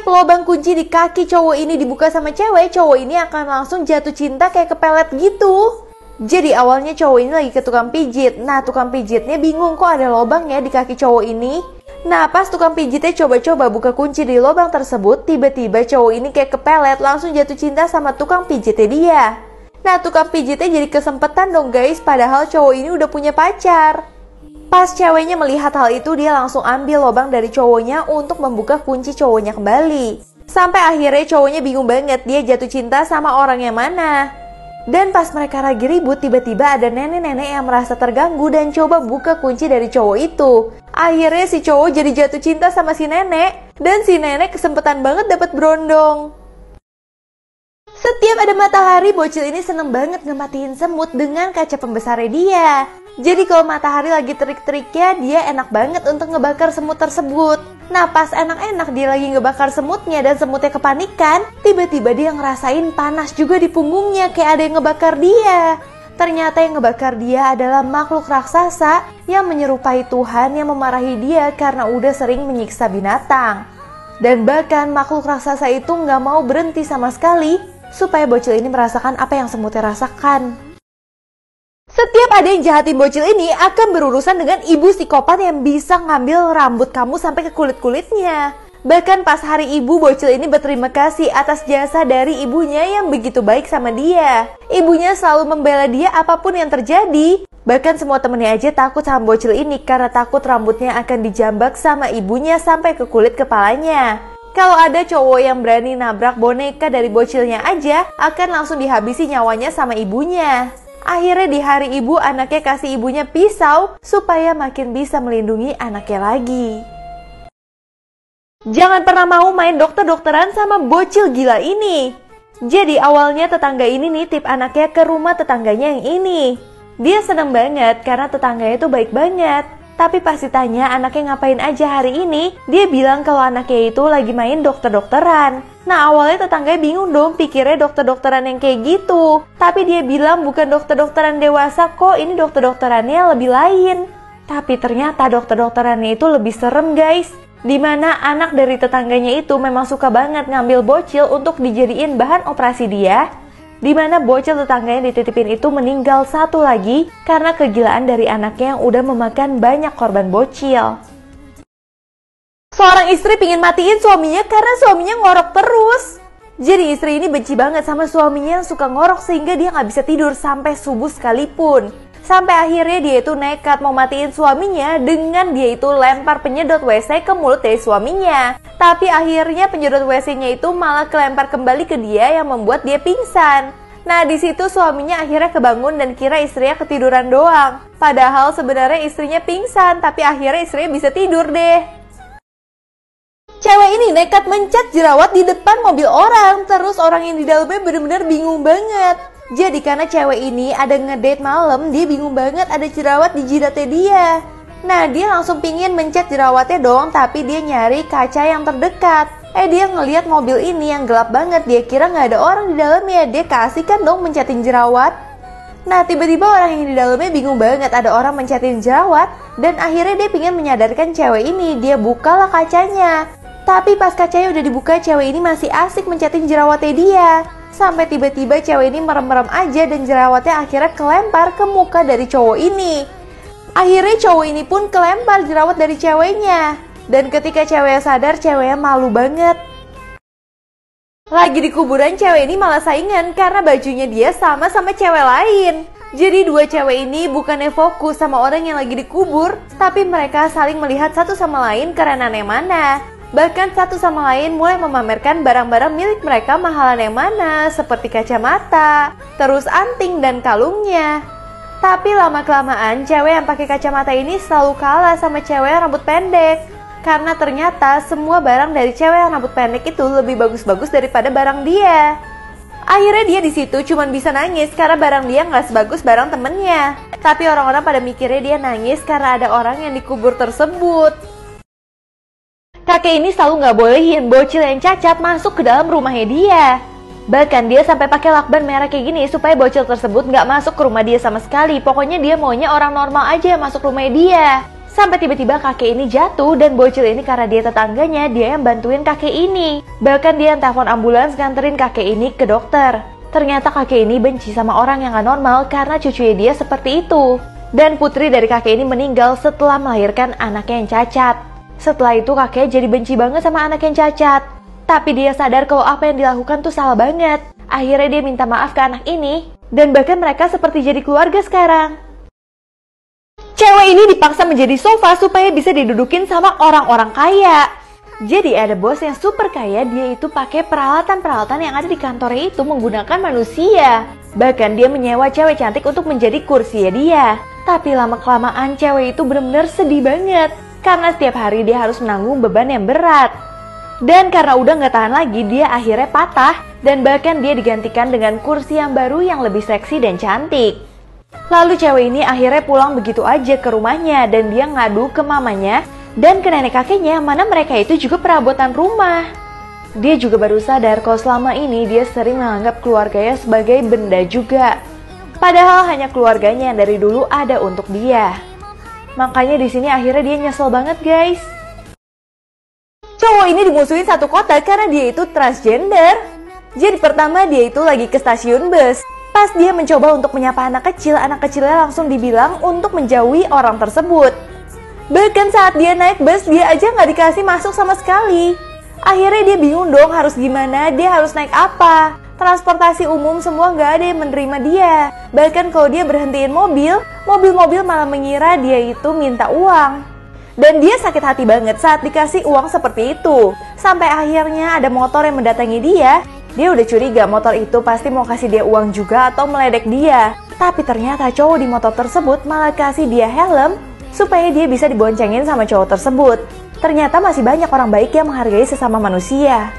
lubang kunci di kaki cowok ini dibuka sama cewek, cowok ini akan langsung jatuh cinta kayak kepelet gitu. Jadi awalnya cowok ini lagi ke tukang pijit. Nah, tukang pijitnya bingung kok ada lubang ya di kaki cowok ini. Nah, pas tukang pijitnya coba-coba buka kunci di lubang tersebut, tiba-tiba cowok ini kayak kepelet langsung jatuh cinta sama tukang pijitnya dia. Nah, tukang pijitnya jadi kesempetan dong guys, padahal cowok ini udah punya pacar. Pas ceweknya melihat hal itu, dia langsung ambil lubang dari cowoknya untuk membuka kunci cowoknya kembali. Sampai akhirnya cowoknya bingung banget dia jatuh cinta sama orang yang mana. Dan pas mereka lagi ribut, tiba-tiba ada nenek-nenek yang merasa terganggu dan coba buka kunci dari cowok itu. Akhirnya si cowok jadi jatuh cinta sama si nenek, dan si nenek kesempatan banget dapat berondong. Setiap ada matahari, bocil ini seneng banget ngematiin semut dengan kaca pembesarnya dia. Jadi kalau matahari lagi terik-teriknya, dia enak banget untuk ngebakar semut tersebut. Nah, pas enak-enak dia lagi ngebakar semutnya dan semutnya kepanikan, tiba-tiba dia ngerasain panas juga di punggungnya kayak ada yang ngebakar dia. Ternyata yang ngebakar dia adalah makhluk raksasa yang menyerupai Tuhan yang memarahi dia karena udah sering menyiksa binatang. Dan bahkan makhluk raksasa itu nggak mau berhenti sama sekali supaya bocil ini merasakan apa yang semutnya rasakan. Setiap ada yang jahatin bocil ini akan berurusan dengan ibu psikopat yang bisa ngambil rambut kamu sampai ke kulit-kulitnya. Bahkan pas hari ibu, bocil ini berterima kasih atas jasa dari ibunya yang begitu baik sama dia. Ibunya selalu membela dia apapun yang terjadi. Bahkan semua temennya aja takut sama bocil ini karena takut rambutnya akan dijambak sama ibunya sampai ke kulit kepalanya. Kalau ada cowok yang berani nabrak boneka dari bocilnya aja, akan langsung dihabisi nyawanya sama ibunya. Akhirnya di hari ibu, anaknya kasih ibunya pisau supaya makin bisa melindungi anaknya lagi. Jangan pernah mau main dokter-dokteran sama bocil gila ini. Jadi awalnya tetangga ini nitip anaknya ke rumah tetangganya yang ini. Dia seneng banget karena tetangganya itu baik banget. Tapi pas ditanya anaknya ngapain aja hari ini, dia bilang kalau anaknya itu lagi main dokter-dokteran. Nah, awalnya tetangganya bingung dong, pikirnya dokter-dokteran yang kayak gitu. Tapi dia bilang bukan dokter-dokteran dewasa kok, ini dokter-dokterannya lebih lain. Tapi ternyata dokter-dokterannya itu lebih serem guys. Dimana anak dari tetangganya itu memang suka banget ngambil bocil untuk dijadiin bahan operasi dia. Dimana bocil tetangganya dititipin itu meninggal satu lagi karena kegilaan dari anaknya yang udah memakan banyak korban bocil. Seorang istri pingin matiin suaminya karena suaminya ngorok terus. Jadi istri ini benci banget sama suaminya yang suka ngorok sehingga dia gak bisa tidur sampai subuh sekalipun. Sampai akhirnya dia itu nekat mau matiin suaminya dengan dia itu lempar penyedot WC ke mulut dari suaminya. Tapi akhirnya penyedot WC-nya itu malah kelempar kembali ke dia yang membuat dia pingsan. Nah, di situ suaminya akhirnya kebangun dan kira istrinya ketiduran doang. Padahal sebenarnya istrinya pingsan, tapi akhirnya istrinya bisa tidur deh. Cewek ini nekat mencat jerawat di depan mobil orang, terus orang yang di dalamnya bener-bener bingung banget. Jadi karena cewek ini ada ngedate malam, dia bingung banget ada jerawat di jidatnya dia. Nah, dia langsung pingin mencat jerawatnya dong, tapi dia nyari kaca yang terdekat. Dia ngelihat mobil ini yang gelap banget, dia kira nggak ada orang di dalamnya, dia keasikan dong mencatin jerawat. Nah, tiba-tiba orang yang di dalamnya bingung banget ada orang mencatin jerawat, dan akhirnya dia pingin menyadarkan cewek ini, dia bukalah kacanya. Tapi pas kacanya udah dibuka, cewek ini masih asik mencatin jerawatnya dia. Sampai tiba-tiba cewek ini merem-merem aja dan jerawatnya akhirnya kelempar ke muka dari cowok ini. Akhirnya cowok ini pun kelempar jerawat dari ceweknya. Dan ketika ceweknya sadar, ceweknya malu banget. Lagi di kuburan, cewek ini malah saingan karena bajunya dia sama cewek lain. Jadi dua cewek ini bukannya fokus sama orang yang lagi dikubur, tapi mereka saling melihat satu sama lain karena yang mana. Bahkan satu sama lain mulai memamerkan barang-barang milik mereka mahalan yang mana, seperti kacamata, terus anting dan kalungnya. Tapi lama-kelamaan cewek yang pakai kacamata ini selalu kalah sama cewek yang rambut pendek. Karena ternyata semua barang dari cewek yang rambut pendek itu lebih bagus-bagus daripada barang dia. Akhirnya dia di situ cuma bisa nangis karena barang dia nggak sebagus barang temennya. Tapi orang-orang pada mikirnya dia nangis karena ada orang yang dikubur tersebut. Kakek ini selalu nggak bolehin bocil yang cacat masuk ke dalam rumahnya dia. Bahkan dia sampai pakai lakban merah kayak gini supaya bocil tersebut nggak masuk ke rumah dia sama sekali. Pokoknya dia maunya orang normal aja yang masuk rumahnya dia. Sampai tiba-tiba kakek ini jatuh dan bocil ini karena dia tetangganya, dia yang bantuin kakek ini. Bahkan dia yang telepon ambulans nganterin kakek ini ke dokter. Ternyata kakek ini benci sama orang yang gak normal karena cucunya dia seperti itu. Dan putri dari kakek ini meninggal setelah melahirkan anaknya yang cacat. Setelah itu kakek jadi benci banget sama anak yang cacat. Tapi dia sadar kalau apa yang dilakukan tuh salah banget. Akhirnya dia minta maaf ke anak ini. Dan bahkan mereka seperti jadi keluarga sekarang. Cewek ini dipaksa menjadi sofa supaya bisa didudukin sama orang-orang kaya. Jadi ada bos yang super kaya, dia itu pakai peralatan-peralatan yang ada di kantornya itu menggunakan manusia. Bahkan dia menyewa cewek cantik untuk menjadi kursinya dia. Tapi lama-kelamaan cewek itu benar-benar sedih banget. Karena setiap hari dia harus menanggung beban yang berat. Dan karena udah gak tahan lagi, dia akhirnya patah. Dan bahkan dia digantikan dengan kursi yang baru yang lebih seksi dan cantik. Lalu cewek ini akhirnya pulang begitu aja ke rumahnya. Dan dia ngadu ke mamanya dan ke nenek kakeknya, mana mereka itu juga perabotan rumah. Dia juga baru sadar kalau selama ini dia sering menganggap keluarganya sebagai benda juga. Padahal hanya keluarganya yang dari dulu ada untuk dia. Makanya di sini akhirnya dia nyesel banget guys. Cowok ini dimusuhin satu kota karena dia itu transgender. Jadi pertama dia itu lagi ke stasiun bus. Pas dia mencoba untuk menyapa anak kecilnya langsung dibilang untuk menjauhi orang tersebut. Bahkan saat dia naik bus, dia aja nggak dikasih masuk sama sekali. Akhirnya dia bingung dong harus gimana, dia harus naik apa. Transportasi umum semua nggak ada yang menerima dia. Bahkan kalau dia berhentiin mobil malah mengira dia itu minta uang. Dan dia sakit hati banget saat dikasih uang seperti itu. Sampai akhirnya ada motor yang mendatangi dia. Dia udah curiga motor itu pasti mau kasih dia uang juga atau meledek dia. Tapi ternyata cowok di motor tersebut malah kasih dia helm supaya dia bisa diboncengin sama cowok tersebut. Ternyata masih banyak orang baik yang menghargai sesama manusia.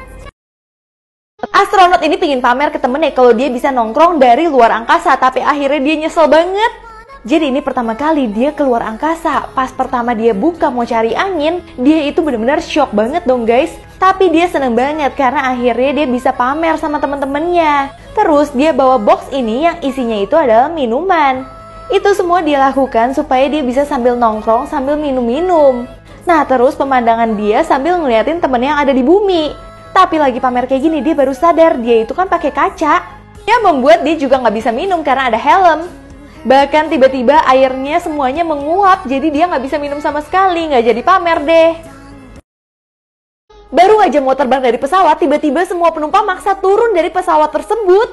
Astronot ini pingin pamer ke temennya kalau dia bisa nongkrong dari luar angkasa, tapi akhirnya dia nyesel banget. Jadi ini pertama kali dia keluar angkasa. Pas pertama dia buka mau cari angin, dia itu benar-benar shock banget dong guys. Tapi dia seneng banget karena akhirnya dia bisa pamer sama temen-temennya. Terus dia bawa box ini yang isinya itu adalah minuman. Itu semua dia lakukan supaya dia bisa sambil nongkrong sambil minum-minum. Nah terus pemandangan dia sambil ngeliatin temen yang ada di bumi. Tapi lagi pamer kayak gini dia baru sadar dia itu kan pakai kaca. Yang membuat dia juga nggak bisa minum karena ada helm. Bahkan tiba-tiba airnya semuanya menguap, jadi dia nggak bisa minum sama sekali, nggak jadi pamer deh. Baru aja mau terbang dari pesawat, tiba-tiba semua penumpang maksa turun dari pesawat tersebut.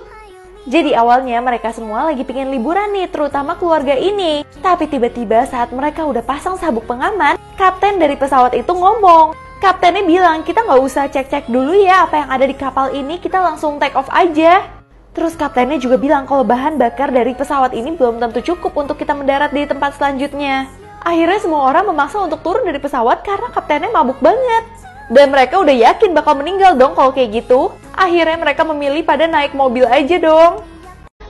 Jadi awalnya mereka semua lagi pengen liburan nih, terutama keluarga ini. Tapi tiba-tiba saat mereka udah pasang sabuk pengaman, kapten dari pesawat itu ngomong. Kaptennya bilang, kita nggak usah cek-cek dulu ya apa yang ada di kapal ini, kita langsung take off aja. Terus kaptennya juga bilang kalau bahan bakar dari pesawat ini belum tentu cukup untuk kita mendarat di tempat selanjutnya. Akhirnya semua orang memaksa untuk turun dari pesawat karena kaptennya mabuk banget. Dan mereka udah yakin bakal meninggal dong kalau kayak gitu. Akhirnya mereka memilih pada naik mobil aja dong.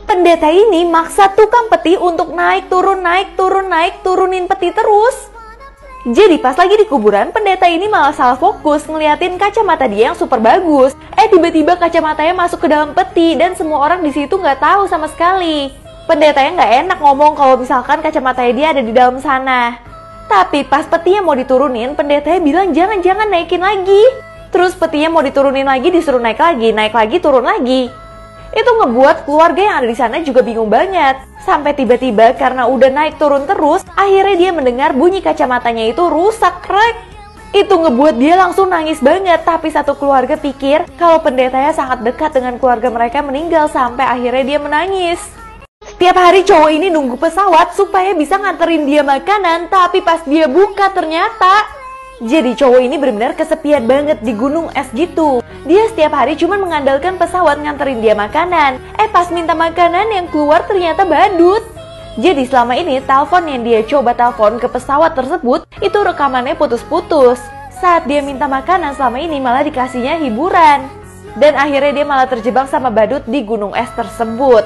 Pendeta ini maksa tukang peti untuk naik turunin peti terus. Jadi pas lagi di kuburan, pendeta ini malah salah fokus ngeliatin kacamata dia yang super bagus. Tiba-tiba kacamatanya masuk ke dalam peti dan semua orang di situ nggak tahu sama sekali. Pendetanya nggak enak ngomong kalau misalkan kacamatanya dia ada di dalam sana. Tapi pas petinya mau diturunin, pendetanya bilang jangan naikin lagi. Terus petinya mau diturunin lagi, disuruh naik lagi, turun lagi. Itu ngebuat keluarga yang ada di sana juga bingung banget. Sampai tiba-tiba karena udah naik turun terus, akhirnya dia mendengar bunyi kacamatanya itu rusak, krek. Itu ngebuat dia langsung nangis banget. Tapi satu keluarga pikir kalau pendetanya sangat dekat dengan keluarga mereka meninggal, sampai akhirnya dia menangis. Setiap hari cowok ini nunggu pesawat supaya bisa nganterin dia makanan, tapi pas dia buka ternyata jadi cowok ini benar-benar kesepian banget di gunung es gitu. Dia setiap hari cuma mengandalkan pesawat nganterin dia makanan. Pas minta makanan yang keluar ternyata badut. Jadi selama ini telepon yang dia coba telepon ke pesawat tersebut itu rekamannya putus-putus. Saat dia minta makanan selama ini malah dikasihnya hiburan. Dan akhirnya dia malah terjebak sama badut di gunung es tersebut.